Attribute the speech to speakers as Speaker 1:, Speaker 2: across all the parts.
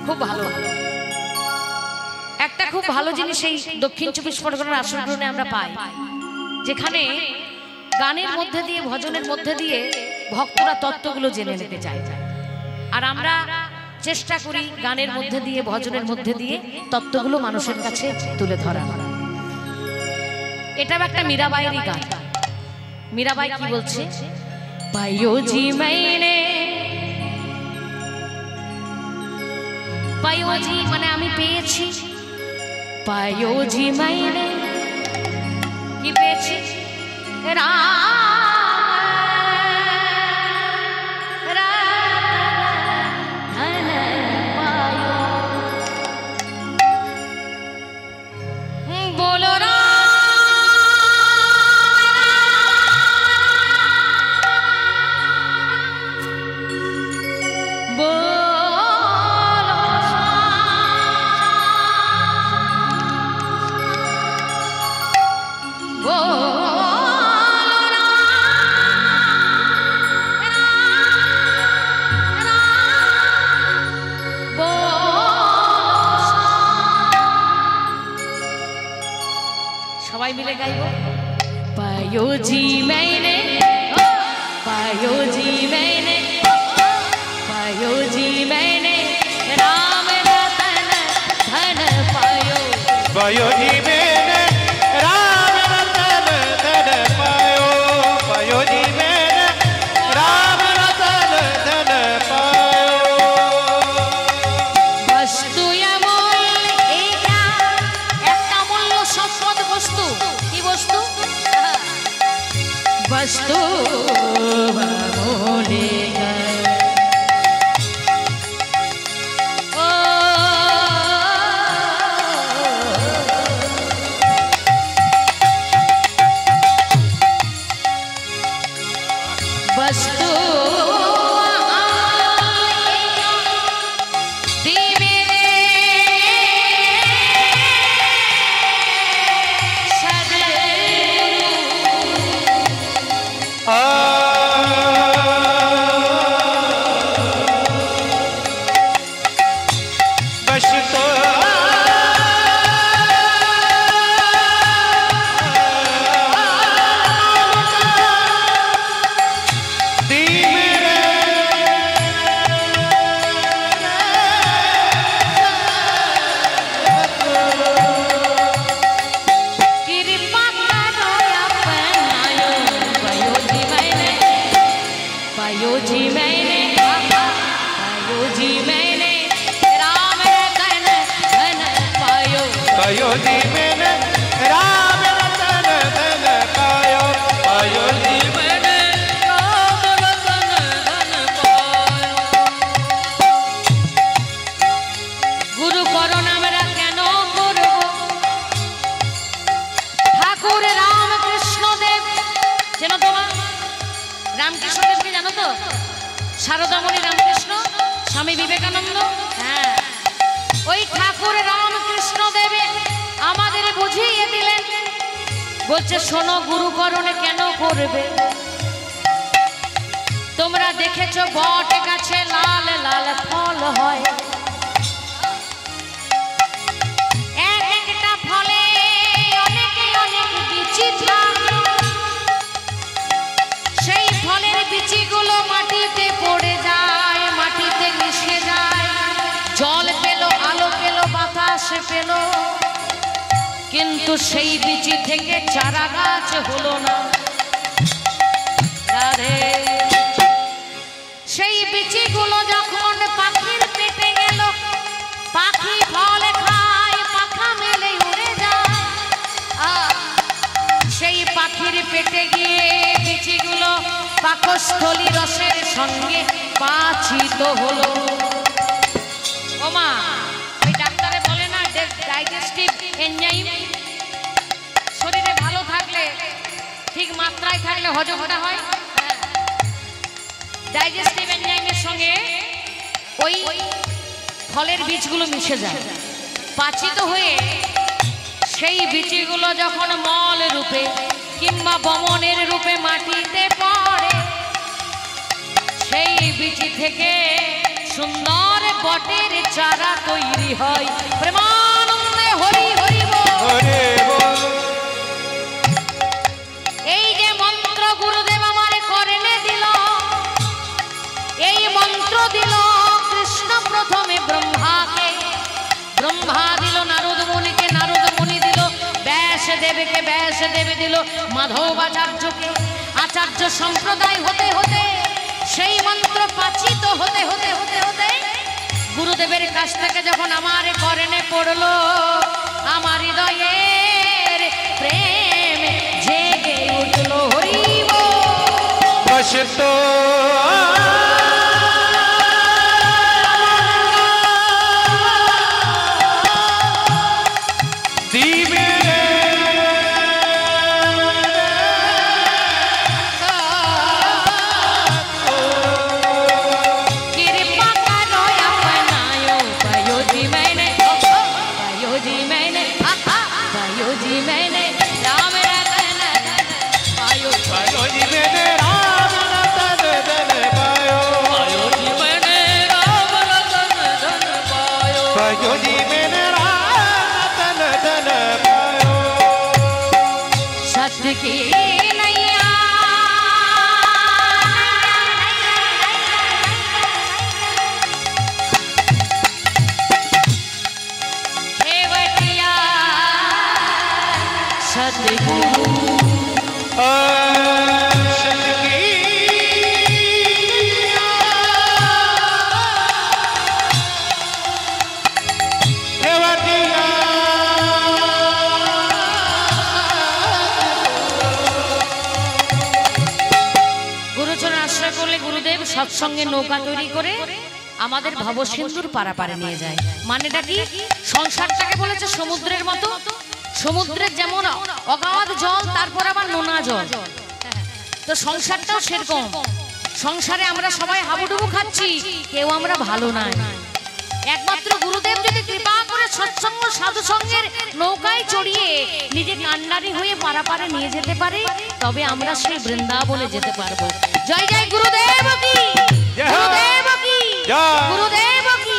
Speaker 1: খুব ভালো। একটা খুব ভালো জিনিস এই দক্ষিণ 24 পরগনার আসরগ্রহণে আমরা পাই, যেখানে গানের মধ্যে দিয়ে, ভজনের মধ্যে দিয়ে ভক্তরা তত্ত্বগুলো জেনে নিতে চায়। আর আমরা চেষ্টা করি গানের মধ্যে দিয়ে, ভজনের মধ্যে দিয়ে তত্ত্বগুলো মানুষের কাছে তুলে ধরা। এটাও একটা মীরাবাইয়েরই গান। মীরাবাই কি বলছে? পাইও জি মাইনে, পাইও জি মানে আমি পেয়েছি, পাইও জি মাইনে কি পেয়েছি? সবাই মিলে গাইব। পাইও জি मैंने, पायो जी मैंने, पायो जी मैंने राम रतन धन पायो,
Speaker 2: पायो जी मैंने राम रतन धन पायो, पायो जी मैंने राम रतन धन पायो।
Speaker 1: वस्तु वस्तु बोलेगा ओ वस्तु शारदामणि रामकृष्ण स्वामी विवेकानंद हाँ ओई ठाकुर रामकृष्ण देवे आमादेर बुझिए दिलेन बोलছে শোনো গুরুকরণ কেন করবে তোমরা দেখেছো বট গাছে লাল লাল ফল হয় এক একটা ফলে অনেক অনেক বিচি থাকে সেই ফলের বিচিগুলো মাটিতে পড়ে যায় মাটিতে মিশে যায় জল পেলো আলো পেলো বাতাস পেলো কিন্তু সেই বিচি থেকে চারা গাছ হলো না রাধে সেই বিচিগুলো যখন পাখির পেটে গেল পাখি ফল খায় পাখা মেলে উড়ে যায় সেই পাখির পেটে গিয়ে বিচিগুলো পাকস্থলী রসের সঙ্গে পাচিত হলো ওমা ওই ডাক্তারে বলে না ডাইজেস্টিভ এনজাইম শরীরে ভালো থাকলে ঠিক মাত্রায় থাকলে হজমটা হয় ডাইজেস্টিভ এনজাইমের সঙ্গে ওই ফলের বীজগুলো মিশে যায় পাচিত হয়ে সেই বীজগুলো যখন মল রূপে কিংবা বমনের রূপে মাটিতে পড়ে সেই বীজ থেকে সুন্দর বটের চারা তৈরি হয় প্রেমানন্দে হরি হরি বল। এই যে মন্ত্র গুরুদেব আমার কর্ণে দিল, এই মন্ত্র দিল কৃষ্ণ প্রথমে ব্রহ্মাকে, ব্রহ্মা দিল নারদ মুনিকে, নারদ মুনি দিল ব্যাস দেবকে, ব্যাস দেবে দিল মাধব আচার্যকে। আচার্য সম্প্রদায় হতে হতে সেই মন্ত্র পাচিত হতে হতে হতে হতে গুরুদেবের কাছ থেকে যখন আমার কর্ণে পড়লো, আমার হৃদয়ের প্রেম জেগে উঠলো হরি বল।
Speaker 2: বস তো
Speaker 1: সৎসঙ্গে নৌকা তৈরি করে আমাদের ভবসিন্ধুর পারাপারে নিয়ে যায়। মানেটা কি? সংসারটাকে বলেছে সমুদ্রের মতো, সমুদ্রের যেমন অগাধ জল তারপর আবার নোনা জল, তো সংসারটাও সেরকম। সংসারে আমরা সবাই হাবুডুবু খাচ্ছি, কেউ আমরা ভালো নাই। একমাত্র গুরুদেব যদি কৃপা করে সৎসঙ্গ সাধু সঙ্গের নৌকায় চড়িয়ে নিজে কান্নারি হয়ে পারাপারে নিয়ে যেতে পারে, তবে আমরা সেই বৃন্দাবনে যেতে পারবো। জয় জয় গুরুদেব কি, গুরুদেব কি, গুরুদেব কি,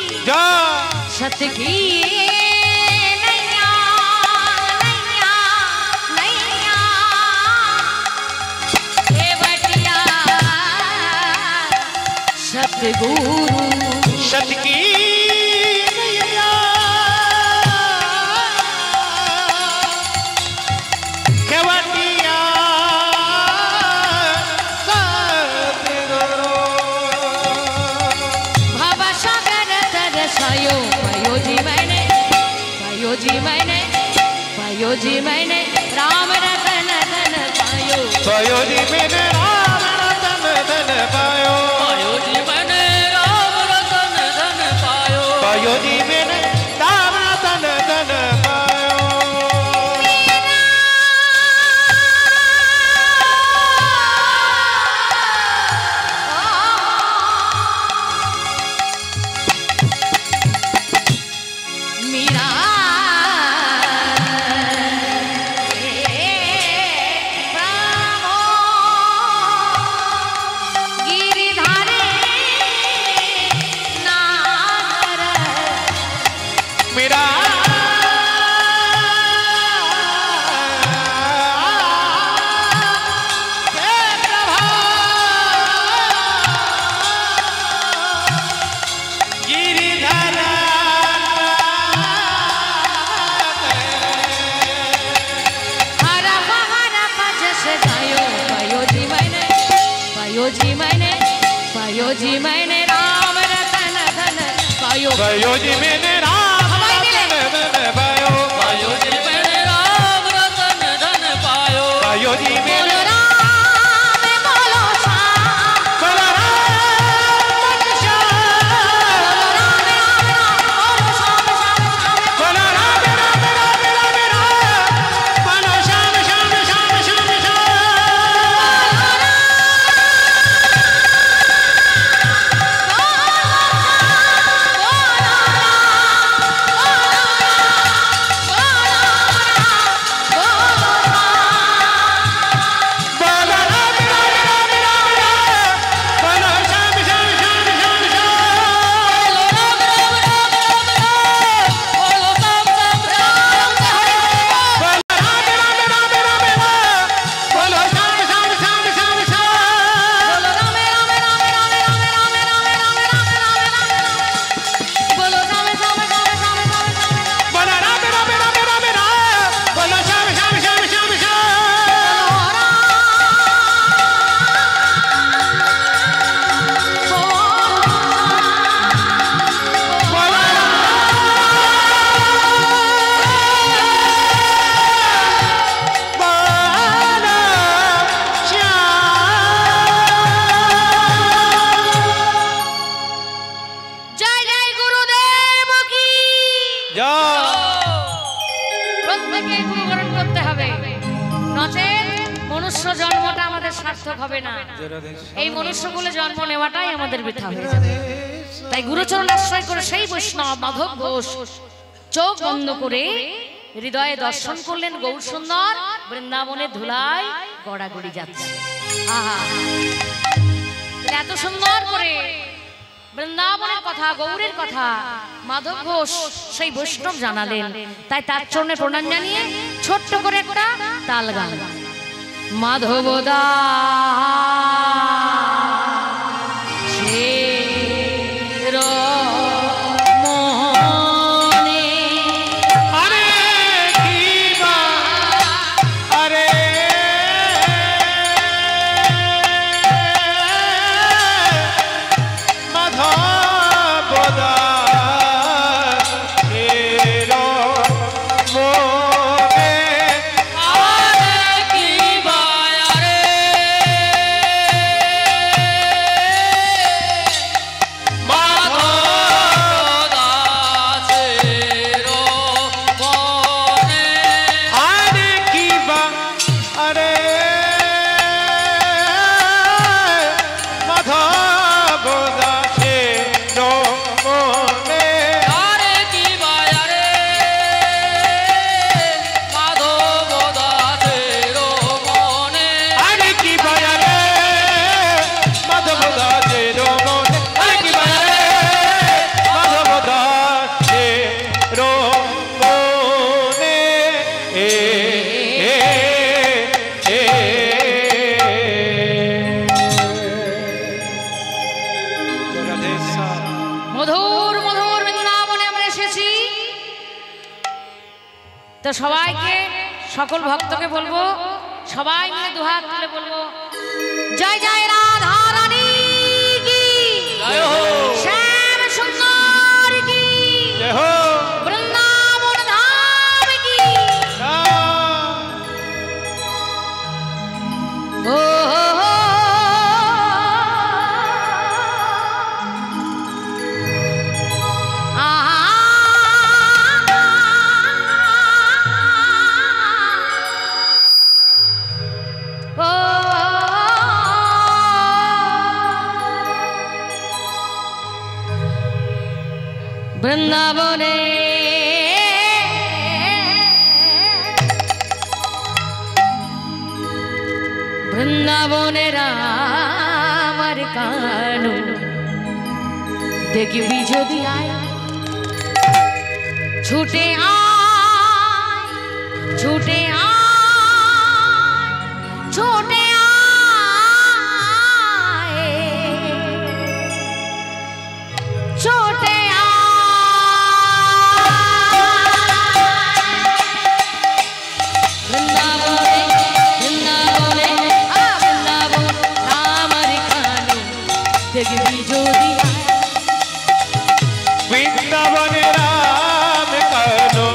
Speaker 1: সত্য কি নैया नैया नैया हे बटिया सतगुरु
Speaker 2: सत की
Speaker 1: पायो जी मैंने राम रतन धन पायो,
Speaker 2: पायो जी मैंने राम रतन धन पायो,
Speaker 3: पायो जी मैंने राम रतन धन पायो,
Speaker 2: पायो जी मैंने राम रतन धन पायो।
Speaker 1: मीरा जी मैंने राम रतन धन पायो,
Speaker 2: पायो जी मैंने राम रतन धन पायो,
Speaker 3: पायो जी मैंने राम रतन धन पायो,
Speaker 2: पायो जी मैंने
Speaker 1: राम बोलो श्याम,
Speaker 2: बोलो राम श्याम, बोलो राम राम राम राम राम, बोलो श्याम श्याम श्याम श्याम श्याम। যাও
Speaker 1: প্রত্যেকে গুরুকরণ করতে হবে, নচেত মনুষ্য জন্মটা আমাদের সার্থক হবে না। এই মনুষ্যকুলে জন্ম নেওয়াটাই আমাদের বৃথা হয়ে যাবে। তাই গুরুচরণ আশ্রয় করে সেই বৈষ্ণব মাধব ঘোষ চোখ বন্ধ করে হৃদয়ে দর্শন করলেন গৌর সুন্দর বৃন্দাবনের ধুলায় গড়াগড়ি যাচ্ছে। আহা, এত সুন্দর করে বৃন্দাবনের কথা, গৌরের কথা মাধব ঘোষ সেই বৈষ্ণব জানালেন। তাই তার চরণে প্রণাম জানিয়ে ছোট্ট করে একটা তাল গান। মাধবদা মধুর মধুর বৃন্দাবনে আমরা এসেছি। তো সবাইকে, সকল ভক্তকে বলবো, সবাই মিলে দুহাত তুলে বলবো জয় জয় রাধা রানী কি, শ্যাম সুন্দর কি, বৃন্দাবন ধাম কি। ও বৃন্দাবনে বৃন্দাবনের আমার কানু দেখবি যদি আয়, ছুটে আয় ছুটে আয় ছুটে আয় ছুটে
Speaker 2: বৃন্দাবনে রাম কানু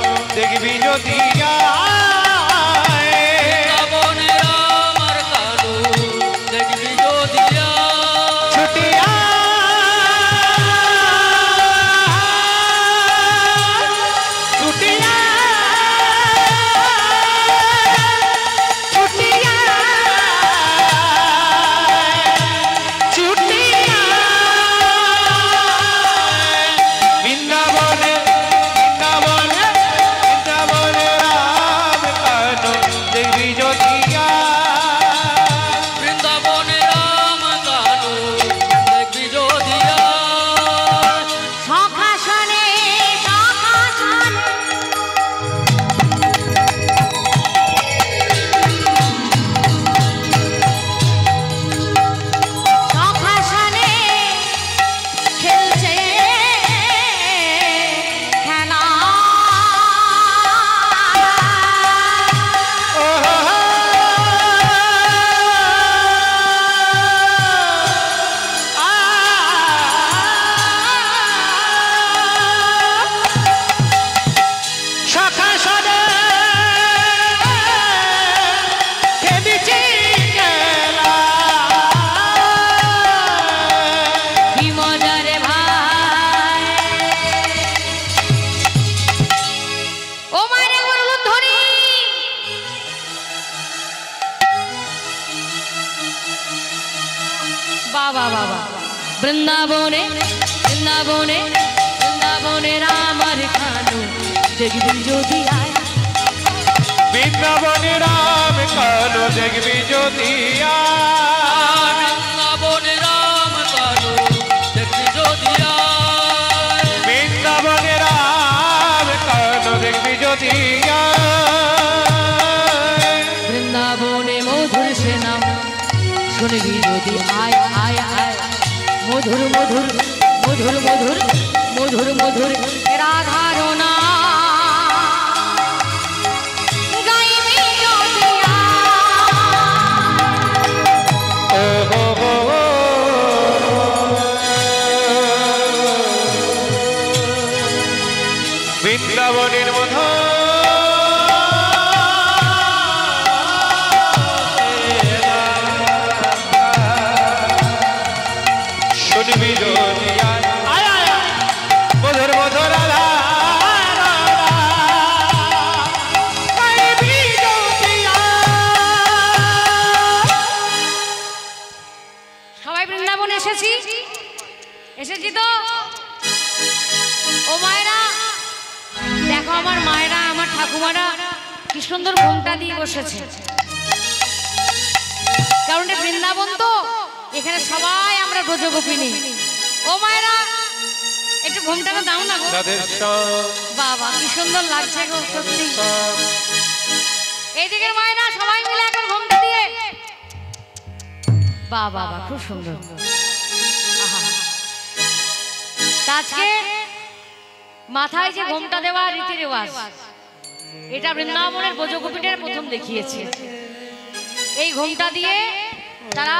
Speaker 1: বাবা বৃন্দাবনে বৃন্দাবনে বৃন্দাবনে রামার কানু দেখবি যদি আয়
Speaker 2: বৃন্দাবনে রাম কানু দেখবি যদি আয়
Speaker 3: বৃন্দাবনে রাম কানু দেখবি যদি আয়
Speaker 2: বৃন্দাবনে রাম কানু দেখবি যদি আয়
Speaker 1: বৃন্দাবনে মধুর সে নাম শুনবি যদি আয় আয় আয় মধুর মধুর মধুর মধুর মধুর মধুর রাধার নাম গাইবি যদি
Speaker 2: বৃন্দাবনের মধু শুনবি যদি আয় আয় আয় মধুর মধুর রাধা গাইবি যদি আয়।
Speaker 1: সবাই বৃন্দাবনে এসেছি এসেছি তো ও মায়েরা দেখো আমার মায়েরা আমার ঠাকুমারা কি সুন্দর ঘোমটা দিয়ে বসেছে কারণ এটা বৃন্দাবন তো এখানে সবাই আমরা ব্রজগোপিনী ও মায়েরা একটু ঘোমটাটা দাও না গো
Speaker 2: রাধে শ্যাম
Speaker 1: বাবা কি সুন্দর লাগছে গো সত্যি এইদিকের মায়েরা সবাই মিলে এখন ঘোমটা দিয়ে বাবা বাবা খুব সুন্দর আহা তা আজকে মাথায় যে ঘোমটা দেওয়া রীতি রেওয়াজ এটা বৃন্দাবনের ব্রজগোপীদের প্রথম দেখিয়েছে এই ঘোমটা দিয়ে তারা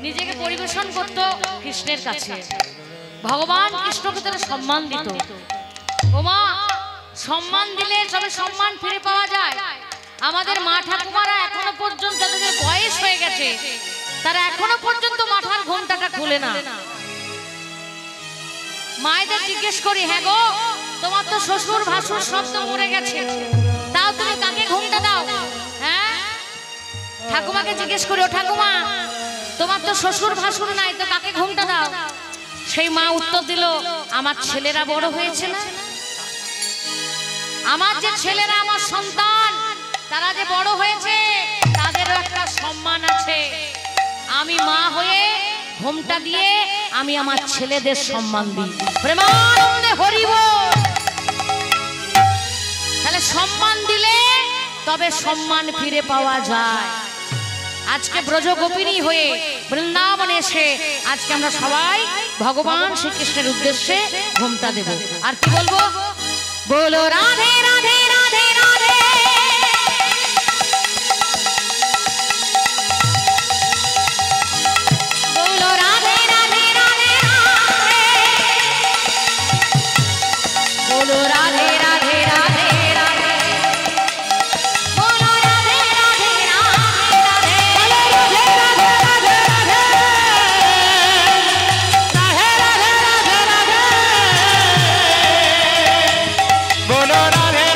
Speaker 1: নিজেকে পরিবেশন করত কৃষ্ণের কাছে ভগবান কৃষ্ণকে তারা সম্মান দিত ওমা সম্মান দিলে তবে সম্মান ফিরে পাওয়া যায় আমাদের মা ঠাকুমারা এখনো পর্যন্ত যাদের বয়স হয়ে গেছে তারা এখনো পর্যন্ত মাথার ঘোমটাটা খুলে না মায়েদের জিজ্ঞেস করি হ্যাঁ গো তোমার তো শ্বশুর ভাসুর সব তো মরে গেছে তাও তুমি কাকে ঘোমটা দাও হ্যাঁ ঠাকুমাকে জিজ্ঞেস করি ও ঠাকুমা তোমার তো শ্বশুর ভাসুর নাই তো কাকে ঘোমটা দাও সেই মা উত্তর দিল আমার ছেলেরা বড় হয়েছে না আমার যে ছেলেরা আমার সন্তান তারা যে বড় হয়েছে তাদেরও একটা সম্মান আছে আমি মা হয়ে ঘোমটা দিয়ে আমি আমার ছেলেদের সম্মান দিই প্রেমানন্দে হরি বল তাহলে সম্মান দিলে তবে সম্মান ফিরে পাওয়া যায় আজকে ব্রজগোপিনী হয়ে বৃন্দাবনে এসে আজকে আমরা সবাই ভগবান শ্রীকৃষ্ণের উদ্দেশ্যে ঘোমটা দেব আর কি বলবো বলো রাধে রাধে রাধে রাধে বলো রাধে রাধে রাধে রাধে বলো রাধে রাধে রাধে রাধে বলো রাধে রাধে রাধে
Speaker 2: বলো রাধে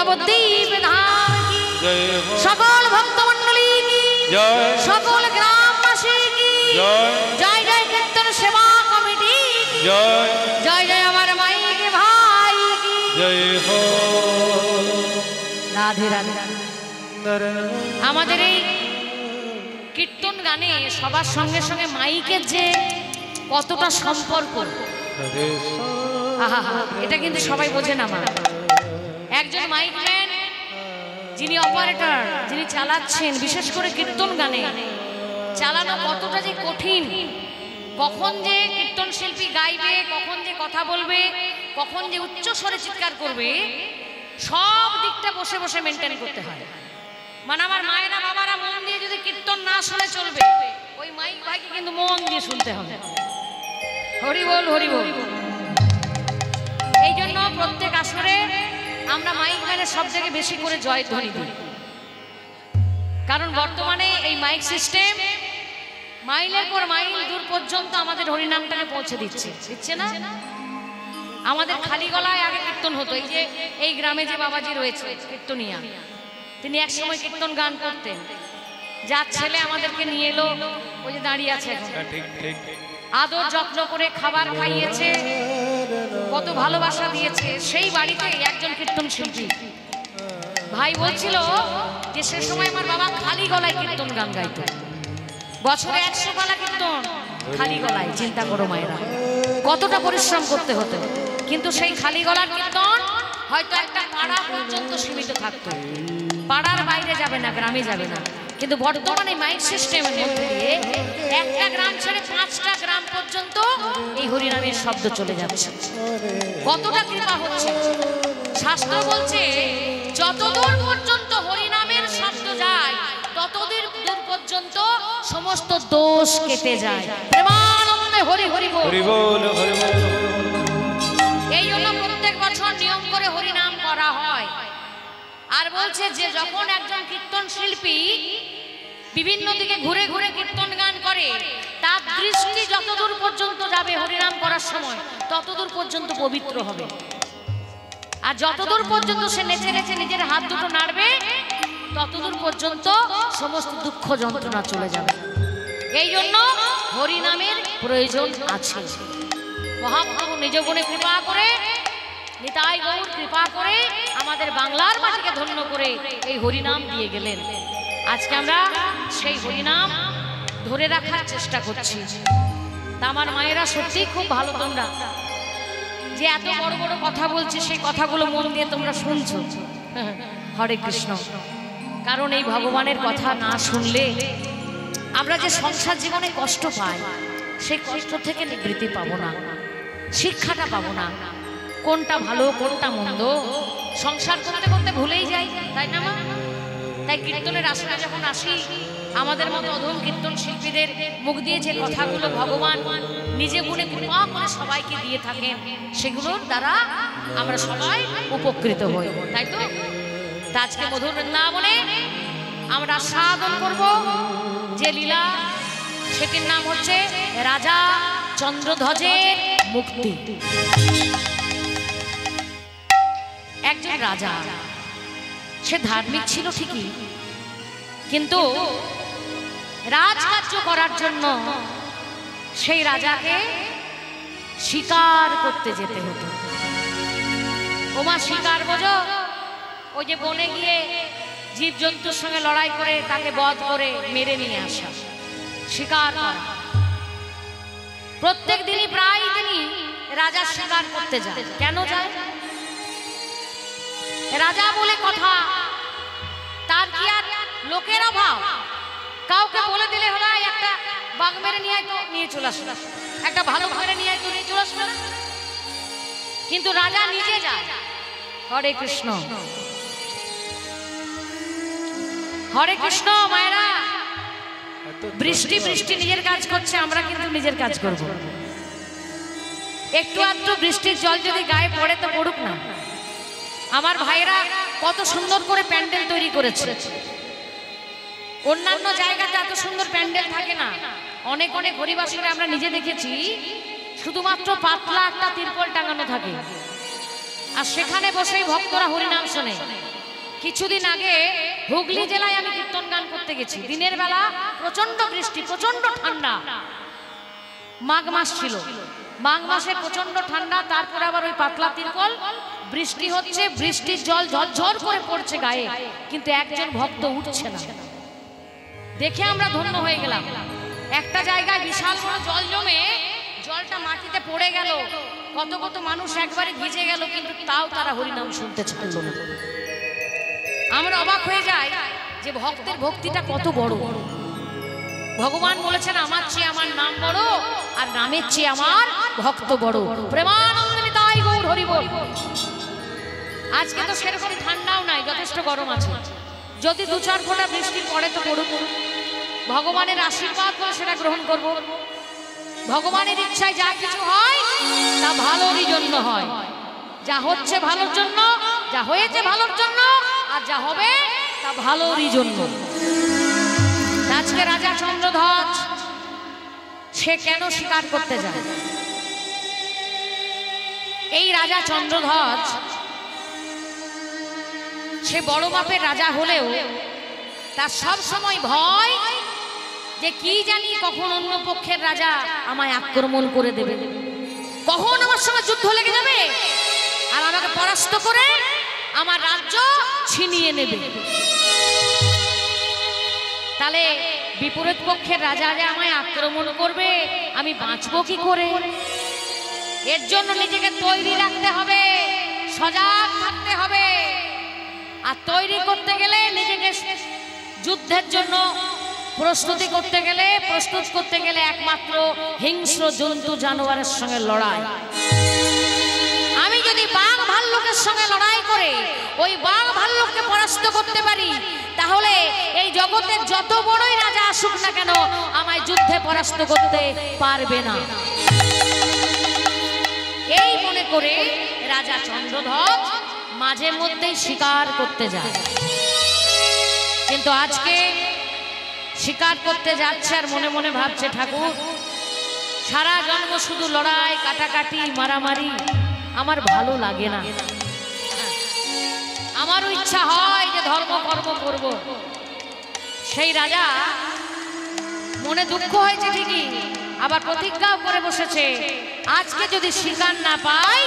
Speaker 1: নবদ্বীপ ধাম কি,
Speaker 2: জয় হো
Speaker 1: সকল ভক্তমণ্ডলী কি,
Speaker 2: জয়
Speaker 1: সকল গ্রামবাসী কি,
Speaker 2: জয়
Speaker 1: জয় জয় কীর্তন সেবা কমিটি কি,
Speaker 2: জয়
Speaker 1: জয় জয় আমার মাইক ভাই কি।
Speaker 2: জয় হো
Speaker 1: রাধে রাধে। আমাদের এই কীর্তন গানে সবার সঙ্গে সঙ্গে মাইকের যে কতটা সম্পর্ক, আহা এটা কিন্তু সবাই বোঝে না। মা একজন মাইকম্যান যিনি অপারেটর, যিনি চালাচ্ছেন, বিশেষ করে কীর্তন গানে চালানো কতটা যে কঠিন, কখন যে কীর্তন শিল্পী গাইবে, কখন যে কথা বলবে, কখন যে উচ্চ স্বরে চিৎকার করবে, সব দিকটা বসে বসে মেনটেন করতে হয়। মানে আমার মায়েরা বাবারা মন দিয়ে যদি কীর্তন না শুনে চলবে, ওই মাইক ভাইকে কিন্তু মন দিয়ে শুনতে হবে। হরি বল হরি বল। এই জন্য প্রত্যেক আসরে আমরা মাইক ম্যানের সব থেকে বেশি করে জয়ধ্বনি দিই, কারণ বর্তমানে এই মাইক সিস্টেম মাইলের পর মাইল দূর পর্যন্ত আমাদের হরিনামটাকে পৌঁছে দিচ্ছে না। আমাদের খালি গলায় আগে কীর্তন হতো। এই যে এই গ্রামে যে বাবাজি রয়েছে কীর্তনিয়া, তিনি একসময় কীর্তন গান করতেন। যার ছেলে আমাদেরকে নিয়ে এলো, ওই যে দাঁড়িয়ে আছে, আদর যত্ন করে খাবার খাইয়েছে, কত ভালোবাসা দিয়েছে। সেই বাড়িতে একজন কীর্তন শিল্পী ভাই বলছিল যে সে সময় আমার বাবা খালি গলায় কীর্তন গান গাইতো, বছরে 100 পালা কীর্তন খালি গলায়। চিন্তা করো মায়েরা, কতটা পরিশ্রম করতে হতো। কিন্তু সেই খালি গলার কীর্তন হয়তো একটা পাড়া পর্যন্ত সীমিত থাকতো, পাড়ার বাইরে যাবে না, গ্রামে যাবে না। কিন্তু বর্তমানে মাইক সিস্টেমের মধ্যে দিয়ে একটা গ্রাম ছেড়ে 5টা গ্রাম পর্যন্ত এই হরিনামের শব্দ চলে যাচ্ছে। কতটা কৃপা হচ্ছে। শাস্ত্র বলছে যতদূর পর্যন্ত হরিনামের শব্দ যায়, ততদূর পর্যন্ত সমস্ত দোষ কেটে যায়। প্রেমানন্দে হরি হরি বল।
Speaker 2: হরি বল হরি বল।
Speaker 1: এই জন্য প্রত্যেক বছর নিয়ম করে হরিনাম করা হয়। আর বলছে যে যখন একজন কীর্তন শিল্পী বিভিন্ন দিকে ঘুরে ঘুরে কীর্তন গান করে, তার দৃষ্টি যতদূর পর্যন্ত যাবে হরিনাম করার সময়, ততদূর পর্যন্ত পবিত্র হবে। আর যতদূর পর্যন্ত সে নেচে নেচে নিজের হাত দুটো নাড়বে, ততদূর পর্যন্ত সমস্ত দুঃখ যন্ত্রণা চলে যাবে। এই জন্য হরিনামের প্রয়োজন আছে। মহাপ্রভু নিজ গুণে কৃপা করে, নিতাই গৌর কৃপা করে আমাদের বাংলার মাটিকে ধন্য করে এই হরিনাম দিয়ে গেলেন। আজকে আমরা সেই হরিনাম ধরে রাখার চেষ্টা করছি। তা আমার মায়েরা সত্যি খুব ভালো, তোমরা যে এত বড় বড় কথা বলছি, সেই কথাগুলো মন দিয়ে তোমরা শুনছো। হরে কৃষ্ণ। কারণ এই ভগবানের কথা না শুনলে আমরা যে সংসার জীবনে কষ্ট পাই, সেই কষ্ট থেকে নিবৃত্তি পাবো না, শিক্ষাটা পাবো না। কোনটা ভালো কোনটা মন্দ সংসার করতে করতে ভুলেই যাই, তাই না মা? তাই কীর্তনের আসরে যখন আসি, আমাদের মতো অধম কীর্তন শিল্পীদের মুখ দিয়ে যে কথাগুলো ভগবান নিজে গুণে কৃপা করে সবাইকে দিয়ে থাকেন, সেগুলোর দ্বারা আমরা সবাই উপকৃত হই, তাই তো? আজকে মধুর বৃন্দাবনে আমরা সাধন করব যে লীলা, সেটির নাম হচ্ছে রাজা চন্দ্রধ্বজের মুক্তি। একজন রাজা, সে ধার্মিক ছিল ঠিকই, কিন্তু রাজকার্য করার জন্য সেই রাজাকে শিকার করতে যেতে হতো। ওমা শিকার বোঝো? ওই যে বনে গিয়ে জীবজন্তুর সঙ্গে লড়াই করে তাকে বধ করে মেরে নিয়ে আসা, শিকার করা। প্রত্যেক দিনই প্রায় তিনি রাজা শিকার করতে যায়। কেন যায়? রাজা বলে কথা, তার কি আর লোকের অভাব? কাউকে বলে দিলে হলো একটা বাঘ মেরে নিয়ে তো নিয়ে চলে আসবে, একটা ভালো মেরে নিয়ে তো নিয়ে চলে আসবে। কিন্তু রাজা নিজে যায়। হরে কৃষ্ণ, হরে কৃষ্ণ। মায়েরা, বৃষ্টি বৃষ্টি নিজের কাজ করছে, আমরা কিন্তু নিজের কাজ করব। একটু আধটু বৃষ্টির জল যদি গায়ে পড়ে তো পড়ুক না। আমার ভাইরা কত সুন্দর করে প্যান্ডেল তৈরি করেছে। অন্যান্য জায়গাতে এত সুন্দর প্যান্ডেল থাকে না। অনেক অনেক হরিবাসীরা আমরা নিজে দেখেছি, শুধুমাত্র পাতলা একটা তিরপল টাঙানো থাকে, আর সেখানে বসেই ভক্তরা হরিনাম শোনে। কিছুদিন আগে হুগলি জেলায় আমি কীর্তন গান করতে গেছি। দিনের বেলা প্রচন্ড বৃষ্টি, প্রচন্ড ঠান্ডা, মাঘ মাস ছিল, মাঘ মাসে প্রচন্ড ঠান্ডা, তারপরে আবার ওই পাতলা তিরপল, বৃষ্টি হচ্ছে, বৃষ্টির জল ঝরঝর করে পড়ছে গায়ে, কিন্তু একজন ভক্ত উঠছে না। দেখে আমরা ধন্য হয়ে গেলাম। একটা জায়গায় বিশাল বড় জল জমে জলটা মাটিতে পড়ে গেল, কত কত মানুষ একবারে ভিজে গেল, কিন্তু তাও তারা হরিনাম শুনতে ছাড়ল না। আমরা অবাক হয়ে যাই যে ভক্তের ভক্তিটা কত বড়। ভগবান বলেছেন আমার চেয়ে আমার নাম বড়, আর নামের চেয়ে আমার ভক্ত বড়। প্রেমানন্দে তাই গৌর হরি বল। আজকে তো সেরকম ঠান্ডাও নাই, যথেষ্ট গরম আছে। যদি দু চার ফোঁটা বৃষ্টি পড়ে তো পড়ুক, ভগবানের আশীর্বাদ করে সেটা গ্রহণ করব। ভগবানের ইচ্ছায় যা কিছু হয় তা ভালোরই জন্য হয়, যা হচ্ছে ভালোর জন্য, যা হয়েছে ভালোর জন্য, আর যা হবে তা ভালোরই জন্য। আজকে রাজা চন্দ্রধ্বজ সে কেন শিকার করতে যায়? এই রাজা চন্দ্রধ্বজ সে বড় মাপের রাজা হলেও তার সব সময় ভয় যে কি জানি কখন অন্য পক্ষের রাজা আমায় আক্রমণ করে দেবে, কখন আমার সঙ্গে যুদ্ধ লেগে যাবে আর আমাকে পরাস্ত করে আমার রাজ্য ছিনিয়ে নেবে। তাহলে বিপরীত পক্ষের রাজা যে আমায় আক্রমণ করবে, আমি বাঁচবো কি করে? এর জন্য নিজেকে তৈরি রাখতে হবে, সজাগ থাকতে হবে। আর তৈরি করতে গেলে নিজেকে যুদ্ধের জন্য প্রস্তুতি করতে গেলে, প্রস্তুত করতে গেলে একমাত্র হিংস্র জন্তু জানোয়ারের সঙ্গে লড়াই। আমি যদি বাঘ ভাল্লুকের সঙ্গে লড়াই করে ওই বাঘ ভাল্লুককে পরাস্ত করতে পারি, তাহলে এই জগতের যত বড়ই রাজা আসুক না কেন আমায় যুদ্ধে পরাস্ত করতে পারবে না। এই মনে করে রাজা চন্দ্রধ্বজ মাঝে মধ্যেই শিকার করতে যায়। কিন্তু আজকে শিকার করতে যাচ্ছে আর মনে মনে ভাবছে, ঠাকুর সারা জন্ম শুধু লড়াই, কাটাকাটি, মারামারি আমার ভালো লাগে না। আমারও ইচ্ছা হয় যে ধর্ম কর্ম করব। সেই রাজা মনে দুঃখ হয়েছে ঠিকই, আবার প্রতিজ্ঞাও করে বসেছে, আজকে যদি শিকার না পাই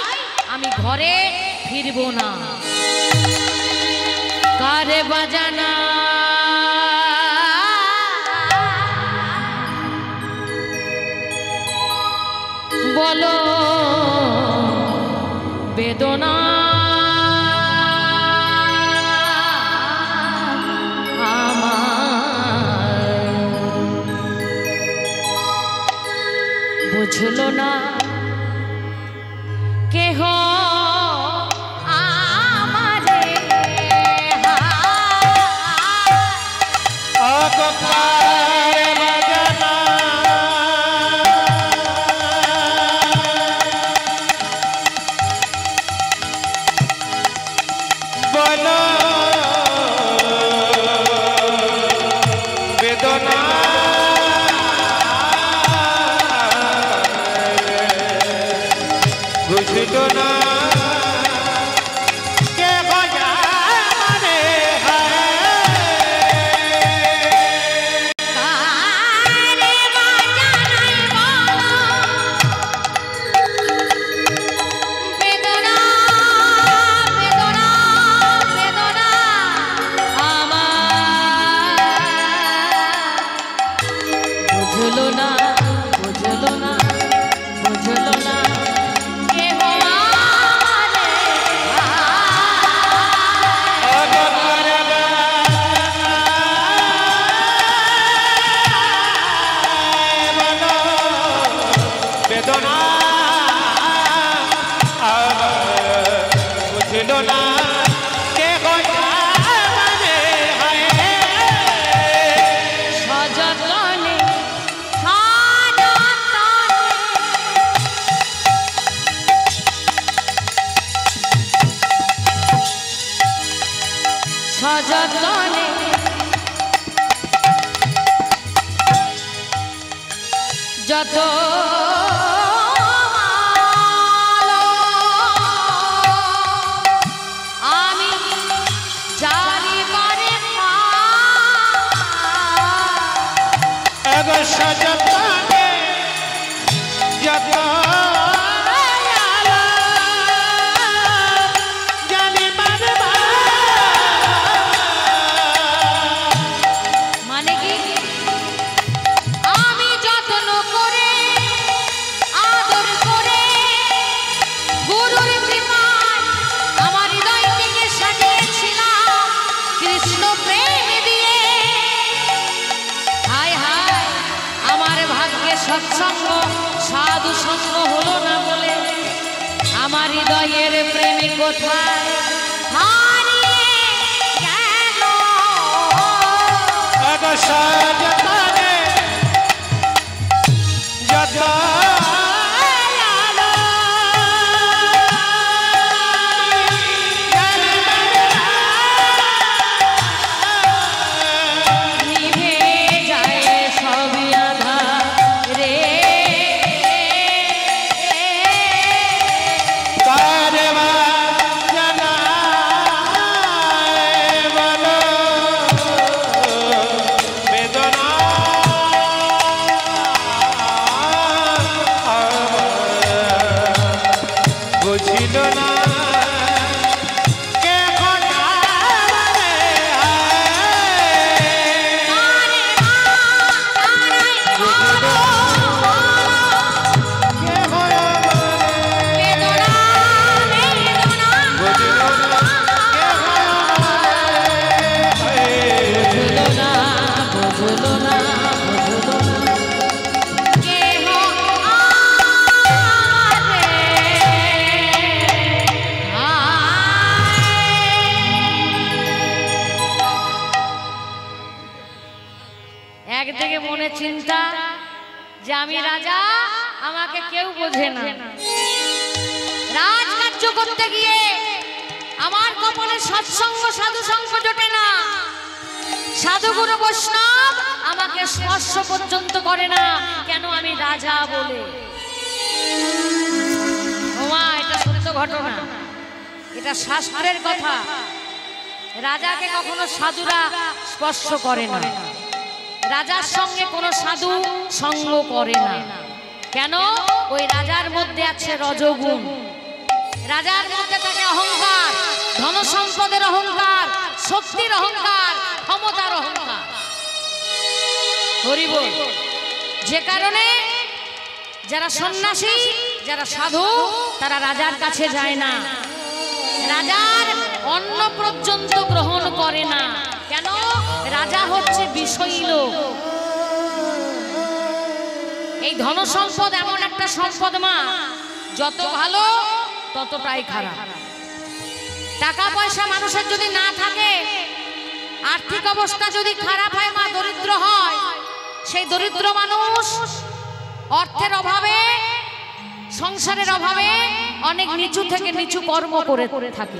Speaker 1: আমি ঘরে ফিরবো না। কারে বাজানা বলো বেদনা আমার, বুঝলো না কেহ আমারে সযতনে যত আমি যাই
Speaker 2: যতনে যত
Speaker 1: মানে কি আমি যত্ন করে আদর করে গুরুর কৃপায় আমার হৃদয়টিকে সাজিয়েছিলাম কৃষ্ণ প্রেম দিয়ে। হায় হায় আমার ভাগ্যে সৎসঙ্গ সাধু সঙ্গ হলো না বলে আমার হৃদয়ের প্রেমে কোথায় হারিয়ে গেল।
Speaker 2: যতনে যত
Speaker 1: নিভে যায় সবই আঁধার রে।
Speaker 2: কারবা জানায় বলো বেদনা বুঝিল না কে ঘটাবে কে হয়
Speaker 1: বেদনা বেদনা
Speaker 2: বুঝিল না কে
Speaker 1: বুঝলো না বুঝলো না বুঝলো না কেহ আমারে একদিকে মনে চিন্তা যে আমি রাজা, আমাকে কেউ বোঝে না। রাজকার্য করতে গিয়ে আমার কপালে সৎসঙ্গ সাধু সঙ্গ জোটে না। সাধুগুরু বৈষ্ণব আমাকে স্পর্শ পর্যন্ত করে না, কেন? আমি রাজা বলে। ওমা, এটা সত্য ঘটনা, এটা শাস্ত্রের কথা। রাজাকে কখনো সাধুরা স্পর্শ করে না, রাজার সঙ্গে কোনো সাধু সঙ্গ করে না। কেন? ওই রাজার মধ্যে আছে রজগুণ। রাজার মধ্যে থাকে অহংকার, ধন সম্পদের অহংকার, শক্তির অহংকার, ক্ষমতার অহংকার। হরি বল। যে কারণে যারা সন্ন্যাসী, যারা সাধু, তারা রাজার কাছে যায় না, রাজার অন্ন পর্যন্ত গ্রহণ করে না। কেন? রাজা হচ্ছে বিষয়ী লোক। এই ধন সম্পদ এমন একটা সম্পদ মা, যত ভালো ততটাই খারাপ। টাকা পয়সা মানুষের যদি না থাকে, আর্থিক অবস্থা যদি খারাপ হয় মা, দরিদ্র হয়, সেই দরিদ্র মানুষ অর্থের অভাবে, সংসারের অভাবে অনেক নিচু থেকে নিচু কর্ম করে থাকে,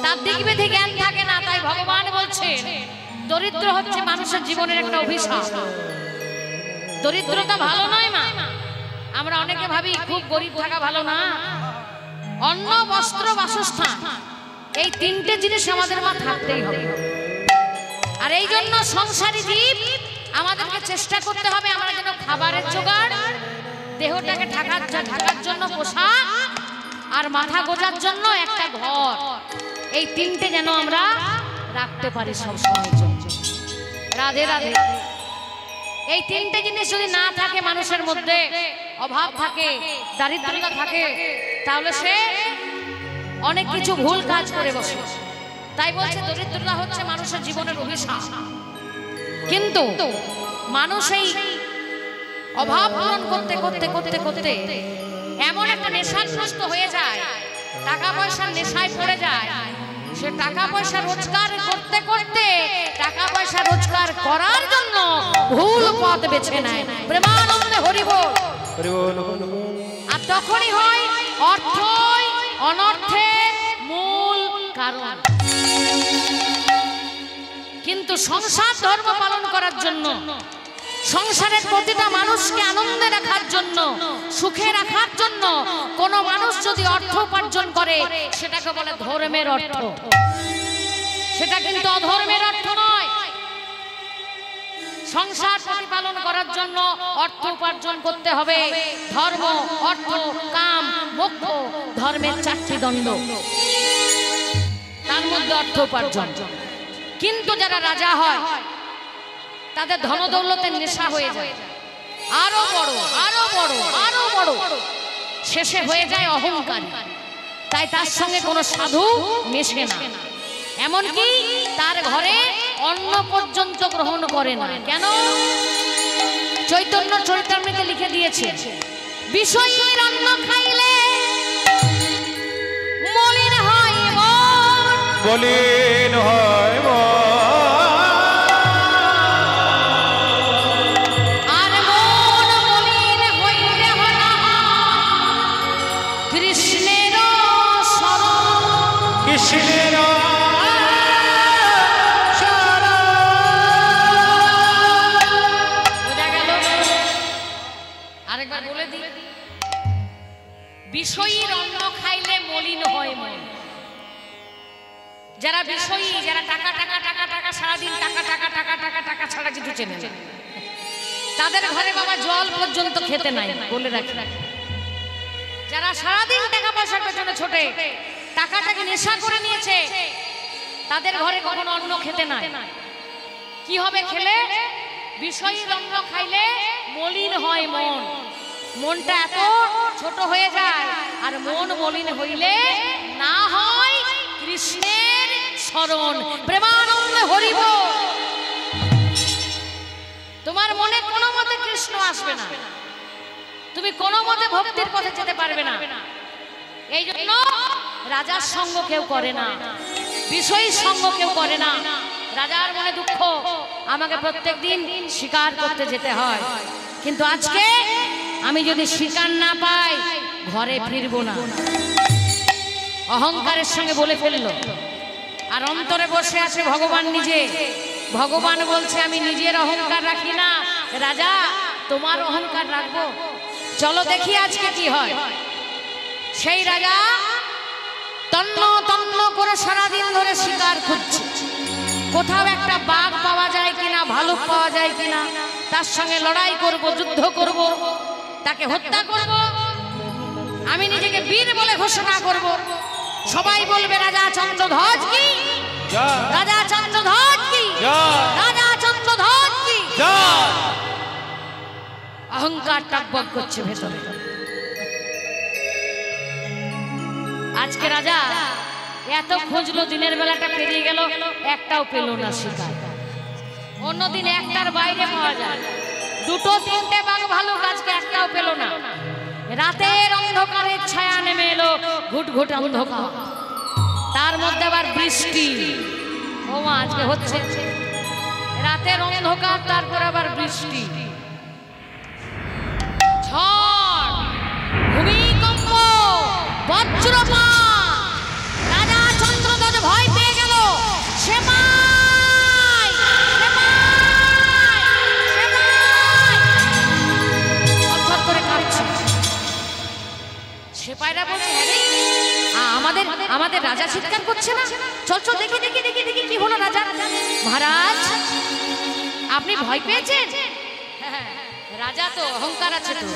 Speaker 1: তার দিক বিধি জ্ঞান থাকে না। তাই ভগবান বলছে দরিদ্র হচ্ছে মানুষের জীবনের একটা অভিশাপ। দরিদ্রতা ভালো নয় মা। আমরা অনেকে ভাবি খুব গরিব থাকা ভালো না। অন্ন, বস্ত্র, বাসস্থান, এই তিনটে জিনিস আমাদের মা থাকতেই হবে। আর এই জন্য সংসারী জীব আমাদেরকে চেষ্টা করতে হবে আমরা যেন খাবারের জোগাড়, দেহটাকে ঢাকার জন্য পোশাক, আর মাথা গোজার জন্য একটা ঘর, এই তিনটে যেন আমরা রাখতে পারি সবসময়ের জন্য। রাধে রাধে। এই তিনটে জিনিস যদি না থাকে, মানুষের মধ্যে অভাব থাকে, দারিদ্রতা থাকে, তাহলে সে অনেক কিছু ভুল কাজ করে বসে। তাই বলছে দরিদ্রতা হচ্ছে মানুষের জীবনের অভিশাপ। কিন্তু মানুষ এই অভাব পূরণ করতে করতে করতে করতে এমন একটা নেশাগ্রস্ত হয়ে যায়, টাকা পয়সার নেশায় পড়ে যায়। সে টাকা পয়সা রোজগার করতে করতে টাকা পয়সা রোজগার করার জন্য ভুল পথ বেছে নেয়। প্রেমানন্দে হরি বল। আর তখনই হয় অর্থই অনর্থের মূল কারণ। কিন্তু সংসার ধর্ম পালন করার জন্য, সংসারের প্রতিটা মানুষকে আনন্দে রাখার জন্য, সুখে রাখার জন্য কোন মানুষ যদি অর্থ উপার্জন করে, সেটাকে বলে ধর্মের অর্থ। সেটা কিন্তু অধর্মের অর্থ নয়। সংসার প্রতিপালন করার জন্য অর্থ উপার্জন করতে হবে। ধর্ম, অর্থ, কাম, মোক্ষ, ধর্মের 4টি দণ্ড, তার মধ্যে অর্থ উপার্জন। কিন্তু যারা রাজা হয় তাদের ধনদৌলতের নেশা হয়ে যায়, আরো বড় আরো বড় আরো বড়, শেষে হয়ে যায় অহংকার। তাই তার সঙ্গে কোনো সাধু মেশে না, এমনকি তার ঘরে অন্ন পর্যন্ত গ্রহণ করে না। কেন? চৈতন্য চরিতামৃতে লিখে দিয়েছে, বিষয়ের অন্ন খাইলে মলিন হয় মন,
Speaker 2: মলিন হয় মন,
Speaker 1: আর মন মলিন হইলে হনা কৃষ্ণের শরণ,
Speaker 2: কৃষ্ণের
Speaker 1: বোঝা গেল? আরেকবার বলে দিই, বিষয়ীর অন্ন খাইলে মলিন হয় মন। যারা বিষয়ী, যারা টাকা টাকা টাকা টাকা সারাদিন টাকা টাকা টাকা টাকা টাকা ছাড়া কিছু চেনে না, তাদের ঘরে বাবা জল পর্যন্ত খেতে নাই, বলে রাখি। যারা সারাদিন টাকা পয়সার পেছনে ছোটে, টাকাটাকে নেশা করে নিয়েছে, তাদের ঘরে কখনো অন্ন খেতে নাই। কি হবে খেলে? বিষয়ীর অন্ন খাইলে মলিন হয় মন, মনটা এত ছোট হয়ে যায়। আর মন মলিন হইলে না হয় কৃষ্ণের শরণ, প্রেমানন্দে হরিব। তোমার মনে কোনো মতে কৃষ্ণ আসবে না, তুমি কোনো মতে ভক্তির পথে যেতে পারবে না। এই জন্য রাজার সঙ্গ কেউ করে না, বিষয়ী সঙ্গ কেউ করে না। রাজার মনে দুঃখ, আমাকে প্রত্যেক দিন শিকার করতে যেতে হয়, কিন্তু আজকে আমি যদি শিকার না পাই ঘরে ফিরবো না। অহংকারের সঙ্গে বলে ফেললো, আর অন্তরে বসে আছে ভগবান নিজে। ভগবান বলছে আমি নিজের অহংকার রাখি না, রাজা তোমার অহংকার রাখবো। চলো দেখি আজকে কি হয়। সেই রাজা তন্ন তন্ন করে সারাদিন ধরে শিকার খুঁজছে, কোথাও একটা বাঘ পাওয়া যায় কিনা, ভালুক পাওয়া যায় কিনা, তার সঙ্গে লড়াই করব, যুদ্ধ করব, তাকে হত্যা করব, আমি নিজেকে বীর বলে ঘোষণা করব। সবাই বলবে রাজা চন্দ্রধ্বজ কি, রাজা চন্দ্রধ্বজ কি, রাজা চন্দ্রধ্বজ কি। অহংকার টকবক করছে ভেতরে। আজকে রাজা এত খুঁজলো, দিনের বেলাটা পেরিয়ে গেল, একটাও পেল না শিকার। অন্যদিন একটার বাইরে পাওয়া যায়, দুটো তিনটে বাঘ ভালুক, আজকে একটাও পেল না। রাতের অন্ধকারের ছায়া নেমে এলো, ঘুটঘুট অন্ধকার, তার মধ্যে আবার বৃষ্টি। ও মা, আজকে হচ্ছে রাতের অন্ধকার, তারপর আবার বৃষ্টি, ঝড়, ভূমিকম্প, বজ্রপাত। রাজা চন্দ্রধ্বজ ভয় পেয়ে গেল, সেমাই সেমাই সেমাই অর্থাৎ করে কাঁপছে। সেপাইরা বলছে, আমাদের আমাদের রাজা চিৎকার করছে না, চল চল দেখি দেখি দেখি দেখি কি হলো রাজা। মহারাজ আপনি ভয় পেয়েছেন? রাজা তো অহংকার আছে তো,